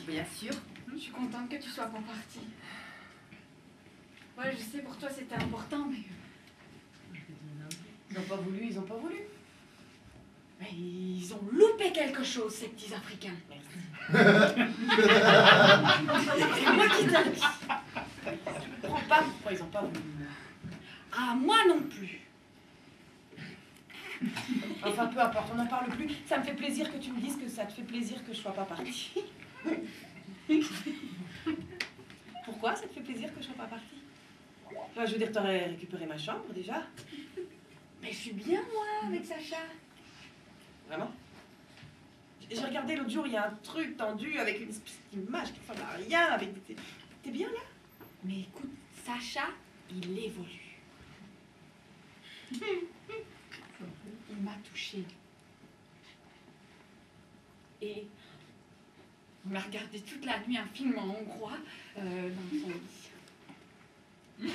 Bien sûr. Je suis contente que tu sois pas partie. Ouais, je sais, pour toi c'était important, mais... Ils ont pas voulu, ils ont pas voulu. Mais ils ont loupé quelque chose, ces petits Africains. Merci. C'est moi qui t'ai dit. Je comprends pas pourquoi ils ont pas voulu. Ah, moi non plus. Enfin, peu importe, on n'en parle plus. Ça me fait plaisir que tu me dises que ça te fait plaisir que je sois pas partie. Pourquoi ça te fait plaisir que je sois pas partie? Enfin, je veux dire, t'aurais récupéré ma chambre déjà. Mais je suis bien, moi, avec Sacha. Vraiment? J'ai regardé l'autre jour, il y a un truc tendu avec une espèce d'image qui ressemble à rien. Avec... T'es bien là? Mais écoute, Sacha, il évolue. Il m'a touchée. Et on a regardé toute la nuit un film en hongrois dans son lit.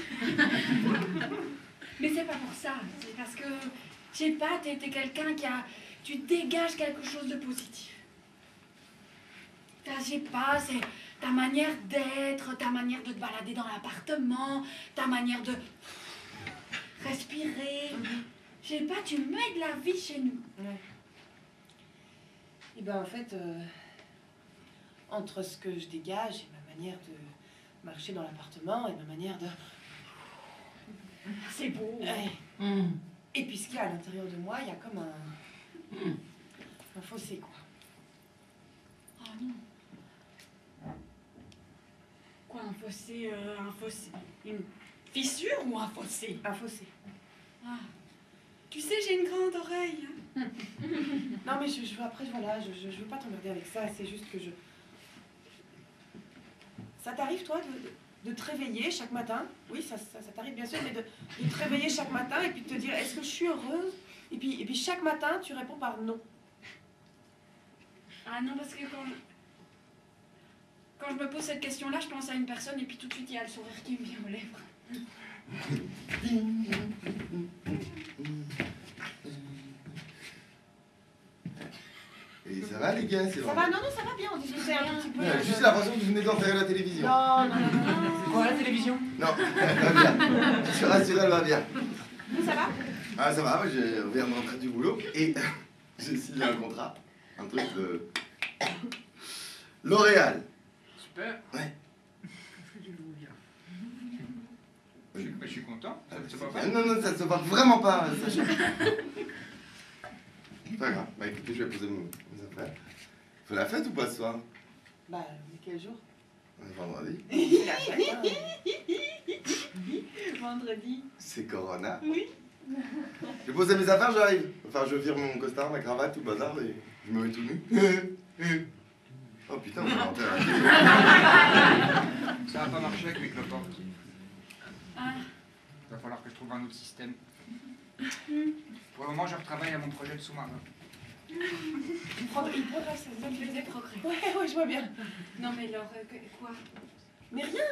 Mais c'est pas pour ça. C'est parce que, je sais pas, t'es quelqu'un qui a... Tu dégages quelque chose de positif. Je sais pas, c'est ta manière d'être, ta manière de te balader dans l'appartement, ta manière de respirer. Je sais pas, tu mets de la vie chez nous. Ouais. Et ben en fait, entre ce que je dégage et ma manière de marcher dans l'appartement et ma manière de... C'est beau. Ouais. Et puis ce qu'il y a à l'intérieur de moi, il y a comme un fossé, quoi. Oh non. Quoi, un fossé, une fissure ou un fossé? Un fossé. Ah. Tu sais, j'ai une grande oreille. Hein. Non mais après, voilà, je veux pas t'emmerder avec ça, c'est juste que je... Ça t'arrive, toi, de te réveiller chaque matin? Oui, ça t'arrive bien sûr, mais de te réveiller chaque matin et puis de te dire, est-ce que je suis heureuse? Et puis chaque matin, tu réponds par non. Ah non, parce que quand je me pose cette question-là, je pense à une personne et puis tout de suite, il y a le sourire qui me vient aux lèvres. Et ça va les gars? Ça va? Non, ça va bien, on discutait un petit peu. J'ai juste l'impression que vous venez d'enterrer la télévision. Non. C'est quoi la télévision? Non, elle va bien. Je suis rassuré, elle va bien. Vous, ça va? Ah ça va, moi je viens de rentrer du boulot et j'ai signé un contrat. Un truc de... L'Oréal. Super. Ouais. Je suis content. Ça se voit pas. Non, ça se voit vraiment pas, Sacha. Pas grave. Bah écoutez, je vais poser mes affaires. Faut la fête ou pas ce soir? Bah, mais quel jour? Vendredi. C'est la fête, hein. Vendredi. C'est Corona. Oui. Je vais poser mes affaires, j'arrive. Enfin, je vire mon costard, ma cravate, tout le bazar et je me mets tout nu. Oh putain, on va l'enterrer. Ça va pas marcher avec mes cloportes. Ah. Il va falloir que je trouve un autre système. Pour le moment, je retravaille à mon projet de sous-marin. Il progresse, ça Tu fais des progrès. Ouais, je vois bien. Non mais alors, quoi? Mais rien,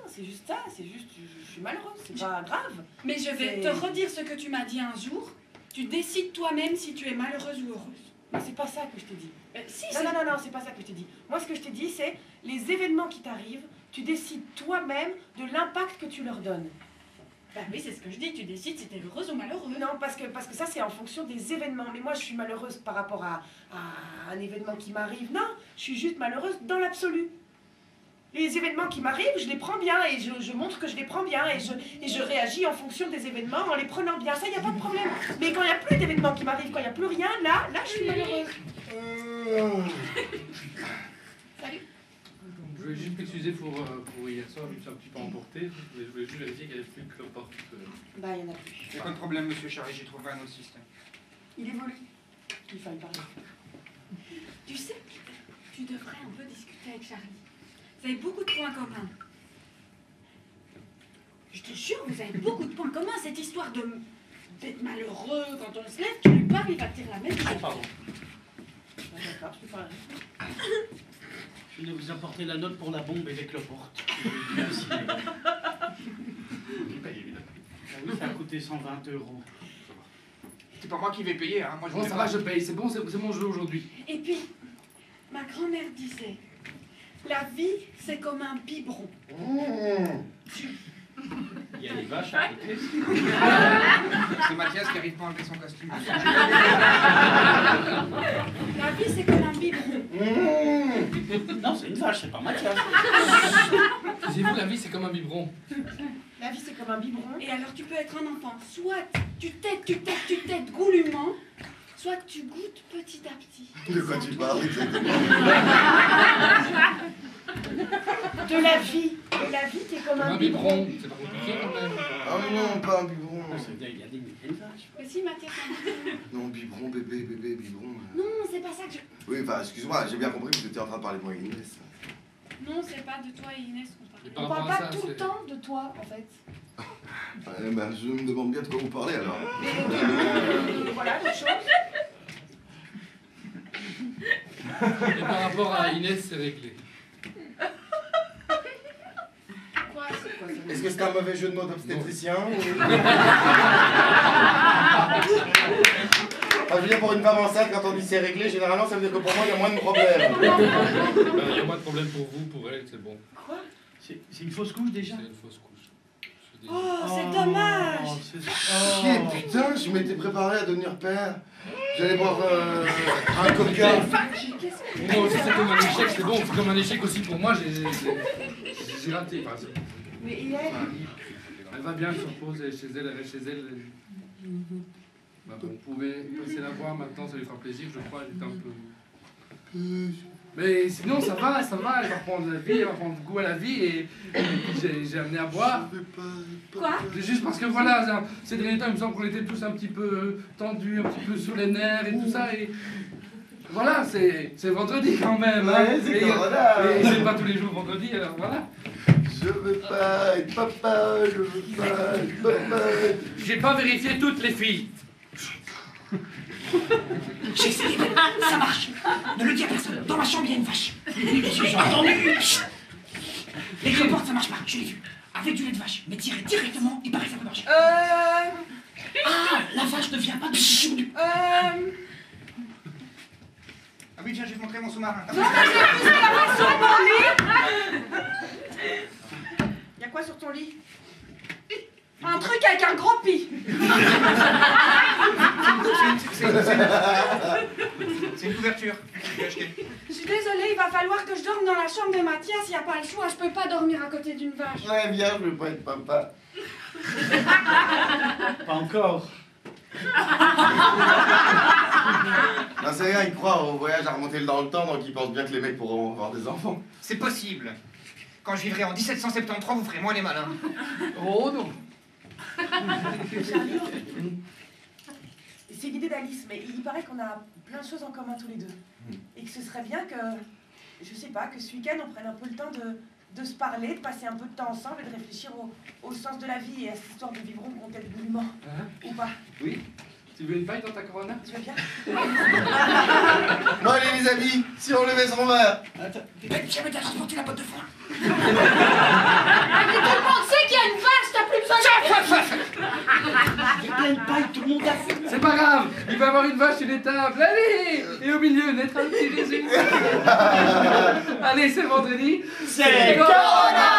c'est juste ça, c'est juste, je suis malheureuse, c'est pas grave. Mais je vais te redire ce que tu m'as dit un jour. Tu décides toi-même si tu es malheureuse ou heureuse. Mais c'est pas ça que je t'ai dit. Si, Non, c'est pas ça que je t'ai dit. Moi, ce que je t'ai dit, c'est les événements qui t'arrivent, tu décides toi-même de l'impact que tu leur donnes. Bah oui, c'est ce que je dis, tu décides si t'es heureuse ou malheureuse. Non, parce que ça, c'est en fonction des événements. Mais moi, je suis malheureuse par rapport à un événement qui m'arrive. Non, je suis juste malheureuse dans l'absolu. Les événements qui m'arrivent, je les prends bien et je montre que je les prends bien et je réagis en fonction des événements en les prenant bien. Ça, il n'y a pas de problème. Mais quand il n'y a plus d'événements qui m'arrivent, quand il n'y a plus rien, là, je suis malheureuse. Salut. Je voulais juste m'excuser pour hier soir, je me suis un petit peu emporté, mais je voulais juste vérifier qu'il n'y avait plus que l'emporte. Bah, il n'y en a plus. J'ai pas de problème, monsieur Charry, j'ai trouvé un autre système. Il évolue. Il fallait parler. Tu sais, tu devrais un peu discuter avec Charlie. Vous avez beaucoup de points communs. Je te jure, vous avez beaucoup de points communs. Cette histoire d'être malheureux quand on se lève, tu lui parles, il va te dire la même chose. Pardon. D'accord, je peux parler. Je vais vous apporter la note pour la bombe et les cloportes. coûté 120 €. C'est pas moi qui vais payer, hein. Moi, je Bon, voulais ça pas. va, je paye. C'est bon, c'est mon jeu aujourd'hui. Et puis, ma grand-mère disait, la vie, c'est comme un biberon. Il y a les vaches à côté. C'est Mathias qui arrive pas à enlever son costume. La vie, c'est comme un biberon. Non, c'est une vache, c'est pas Mathias. Taisez-vous, la vie, c'est comme un biberon. La vie, c'est comme un biberon. Et alors, tu peux être un enfant. Soit tu t'aides goulûment, soit tu goûtes petit à petit. De quoi tu parles exactement? De la vie. Et la vie, t'es comme un biberon. C'est pas compliqué quand même. Ah non, pas un biberon. Il y a des milliers de vaches. Mais si, Mathias, un biberon. Non, biberon, bébé, biberon. Non, c'est pas ça que je... Oui, enfin, excuse-moi, j'ai bien compris que vous étiez en train de parler de moi et Inès. Non, c'est pas de toi et Inès qu'on parle. Et On par parle rapport à pas ça, tout le c'est- temps de toi, en fait. Ben, je me demande bien de quoi vous parlez alors. Mais voilà, d'autres choses. Et par rapport à Inès, c'est réglé. Quoi, c'est quoi ça? Est-ce que c'est un mauvais jeu de mots d'obstétricien ou... Enfin, je veux dire, pour une femme enceinte, quand on dit c'est réglé, généralement, ça veut dire que pour moi, il y a moins de problèmes. Il y a moins de problème pour vous, pour elle, c'est bon. Quoi? C'est une fausse couche déjà? C'est une fausse couche. C'est des- Oh, c'est dommage. Chier, putain, je m'étais préparé à devenir père. J'allais boire un coca. Moi aussi, c'est comme un échec, c'est bon, c'est comme un échec aussi pour moi, j'ai raté. Enfin, c'est- Mais et elle? elle va bien, elle se repose, elle est chez elle, elle reste chez elle. Bah, bon, on pouvait passer la voir maintenant, ça lui fera plaisir, je crois, elle était un peu... Mais sinon, ça va, elle va prendre la vie, elle va prendre goût à la vie, et j'ai amené à boire. Quoi? C'est juste parce que voilà, ces derniers temps, il me semble qu'on était tous un petit peu tendus, un petit peu sur les nerfs et tout ça, et... Voilà, c'est vendredi quand même, hein. Ouais, c'est Et- voilà. et c'est pas tous les jours vendredi, alors voilà. Je veux pas être papa, je veux pas être papa. J'ai pas vérifié toutes les filles. J'ai essayé, ça marche. Ne le dis à personne. Dans ma chambre, il y a une vache. J'ai entendu. Chut. Les cloportes, ça marche pas. Je l'ai vu. Avec du lait de vache. Mais tiré directement, il paraît que ça peut marcher. Ah, la vache ne vient pas de... Ah oui, tiens, je vais te montrer mon sous-marin. Il y a quoi sur ton lit? Un truc avec un gros pi. C'est une couverture que j'ai achetée. Je suis désolée, il va falloir que je dorme dans la chambre de Mathias. Il n'y a pas le choix, je peux pas dormir à côté d'une vache. Ouais, bien, je veux pas être papa. Pas encore. Non, c'est rien, il croit au voyage à remonter dans le temps, donc il pense bien que les mecs pourront avoir des enfants. C'est possible. Quand je vivrai en 1773, vous ferez moins les malins. Oh non. C'est l'idée d'Alice, mais il paraît qu'on a plein de choses en commun tous les deux. Et que ce serait bien que, je sais pas, que ce week-end on prenne un peu le temps de se parler, de passer un peu de temps ensemble et de réfléchir au sens de la vie et à cette histoire de vivre compter le mouvement. Ou pas? Oui. Tu veux une paille dans ta corona? Tu vas bien? Bon, allez, les amis, si on levait son verre. Jamais t'as transporté la botte de foin. Tout le monde sait qu'il y a une vache, t'as plus besoin de... Il y a plein de pailles, tout le monde a fait. C'est pas grave, il va y avoir une vache sur les tables, allez. Et au milieu, naîtra un petit Jésus. Allez, c'est vendredi. C'est Corona.